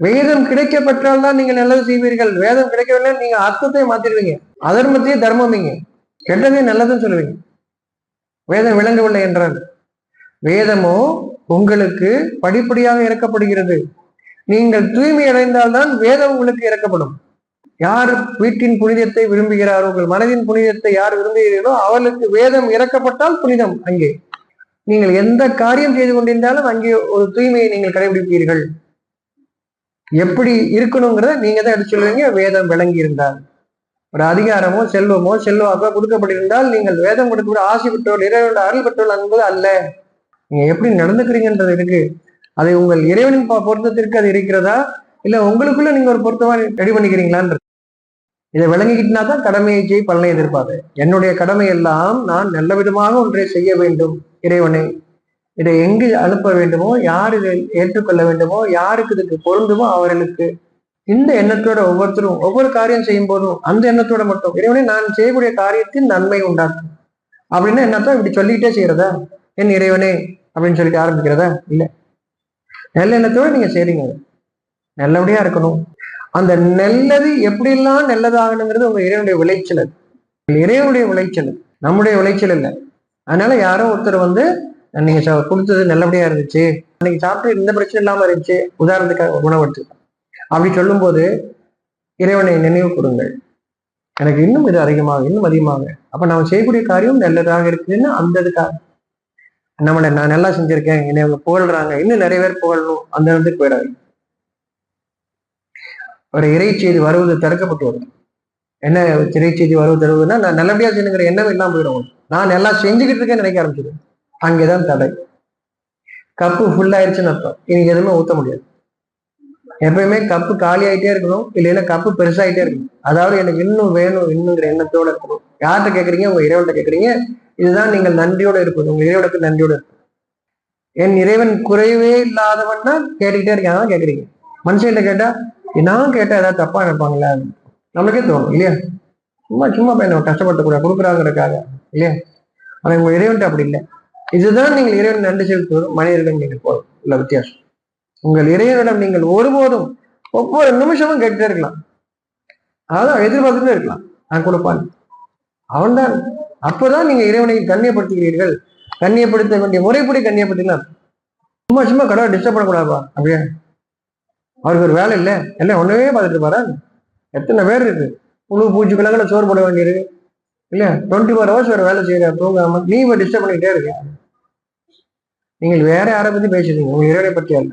வேதம் கிடைக்கப்பட்டால் தான் நீங்கள் நல்லது செய்வீர்கள். வேதம் கிடைக்கவில்லை, நீங்க அர்த்தத்தை மாத்திடுவீங்க. அதர்மத்தையே தர்மமிங்க, கெட்டதே நல்லதுன்னு சொல்லுவீங்க. வேதம் விளங்கவில்லை என்றால் வேதமோ உங்களுக்கு படிப்படியாக இறக்கப்படுகிறது. நீங்கள் தூய்மை அடைந்தால்தான் வேதம் உங்களுக்கு இறக்கப்படும். யார் வீட்டின் புனிதத்தை விரும்புகிறாரோ, உங்கள் மனதின் புனிதத்தை யார் விரும்புகிறீர்களோ அவர்களுக்கு வேதம் இறக்கப்பட்டால் புனிதம். அங்கே நீங்கள் எந்த காரியம் செய்து கொண்டிருந்தாலும் அங்கே ஒரு தூய்மையை நீங்கள் கடைபிடிப்பீர்கள். எப்படி இருக்கணுங்கிறத நீங்க தான் எடுத்து சொல்லுவீங்க. வேதம் விளங்கி இருந்தால், ஒரு அதிகாரமோ செல்வமோ செல்வாக்கோ கொடுக்கப்பட்டிருந்தால் நீங்கள் வேதம் கொடுக்க ஆசை பெற்றோர், இறைவனோட அருள் பெற்றோர் என்பது அல்ல. நீங்க எப்படி நடந்துக்கிறீங்கன்றது இருக்கு. அதை உங்கள் இறைவனின் பொருத்தத்திற்கு அது இருக்கிறதா, இல்ல உங்களுக்குள்ள நீங்க ஒரு பொருத்தமா ரெடி பண்ணிக்கிறீங்களான்னு. இதை விளங்கிக்கிட்டுனா தான் கடமையை செய் பலனை எதிர்பார்த்து. என்னுடைய கடமை எல்லாம் நான் நல்ல விதமாக ஒன்றை செய்ய வேண்டும். இறைவனை இதை எங்கு அனுப்ப வேண்டுமோ, யார் இதை ஏற்றுக்கொள்ள வேண்டுமோ, யாருக்கு இதுக்கு பொருந்துமோ அவர்களுக்கு இந்த எண்ணத்தோட ஒவ்வொருத்தரும் ஒவ்வொரு காரியம் செய்யும் போதும் அந்த எண்ணத்தோட மட்டும் இறைவனை நான் செய்யக்கூடிய காரியத்தின் நன்மை உண்டாக்கும் அப்படின்னா என்னத்தான் இப்படி சொல்லிக்கிட்டே செய்யறதா, என் இறைவனே அப்படின்னு சொல்லிட்டு ஆரம்பிக்கிறதா? இல்லை, நல்ல எண்ணத்தோட நீங்க செய்றீங்க, நல்லபடியா இருக்கணும். அந்த நல்லது எப்படிலாம் நல்லதாகணுங்கிறது உங்க இறைவனுடைய விளைச்சல். அது இறைவனுடைய விளைச்சல், நம்முடைய விளைச்சல் இல்லை. அதனால யாரோ ஒருத்தர் நீங்க கொடுத்தது நல்லபடியா இருந்துச்சு, அன்னைக்கு சாப்பிட்டு எந்த பிரச்சனை இல்லாம இருந்துச்சு, உதாரணத்துக்காக உணவெடுத்து அப்படி சொல்லும் போது இறைவனை நினைவு கொடுங்கள், எனக்கு இன்னும் இது அதிகமாக இன்னும் அதிகமாக. அப்ப நம்ம செய்யக்கூடிய காரியம் நல்லதாக இருக்குதுன்னு அந்த இதுக்காக நம்மளை நான் நல்லா செஞ்சிருக்கேன், என்னை அவங்க புகழ்றாங்க, இன்னும் நிறைய பேர் புகழணும், அந்த இடத்துக்கு போயிடாது. ஒரு இறை செய்தி வருவது தடுக்கப்பட்டு வரும். என்ன இறை செய்தி வருவது தருவதுன்னா, நான் நல்லபடியா செய்யணுங்கிற எண்ணம் இல்லாம போயிடும். நான் நல்லா செஞ்சுக்கிட்டு இருக்கேன்னு நினைக்க ஆரம்பிச்சிடும். அங்கேதான் தடை. கப்பு ஃபுல் ஆயிடுச்சுன்னு அர்த்தம், இன்னைக்கு எதுவுமே ஊத்த முடியாது. எப்பயுமே கப்பு காலி ஆகிட்டே இருக்கணும், இல்லைன்னா கப்பு பெருசாகிட்டே இருக்கணும். அதாவது எனக்கு இன்னும் வேணும் இன்னுங்கிற எண்ணத்தோட இருக்கணும். யார்கிட்ட கேட்குறீங்க? உங்க இறைவன்கிட்ட கேட்குறீங்க. இதுதான் நீங்கள் நன்றியோட இருப்பது, உங்க இறைவனுக்கு நன்றியோட இருப்பது. என் இறைவன் குறைவே இல்லாதவன்னா கேட்டுக்கிட்டே இருக்காங்க கேட்குறீங்க. மனுஷன்கிட்ட கேட்டா நான் கேட்டா ஏதாவது தப்பா நினைப்பாங்களா நமக்கே தோணும் இல்லையா? சும்மா சும்மா பையனை கஷ்டப்படுத்தக்கூடாது கொடுக்குறாங்கிறதுக்காக இல்லையா? ஆனா உங்க இறைவன்ட்டு அப்படி இல்லை. இதுதான் நீங்கள் இறைவன் நன்றி செலுத்துவதும் மனிதர்கள் நீங்கள் போதும் உள்ள வித்தியாசம். உங்கள் இறைவனிடம் நீங்கள் ஒருபோதும் ஒவ்வொரு நிமிஷமும் கேட்டுட்டே இருக்கலாம். அதான் எதிர்பார்த்துட்டே இருக்கலாம், நான் கொடுப்பான். அவன்தான். அப்பதான் நீங்க இறைவனை கண்ணியப்படுத்துகிறீர்கள். கண்ணியப்படுத்த வேண்டிய முறைப்படி கண்ணியப்படுத்திக்கலாம். சும்மா சும்மா கடவுளை டிஸ்டர்ப் பண்ணக்கூடாதுப்பா அப்படியே. அவருக்கு ஒரு வேலை இல்லை, எல்லாம் ஒன்னவே பார்த்துட்டு இருப்பாரா? எத்தனை பேர் இருக்கு, புழு பூச்சி கணக்கில் சோறு போட வேண்டியிருக்கு இல்லையா? 24 hours ஒரு வேலை செய்யற தூங்காம நீ டிஸ்டர்ப் பண்ணிக்கிட்டே இருக்க. நீங்கள் வேற யாரை பத்தி பேசுறீங்க, உங்க இறைவனை பற்றி அல்ல.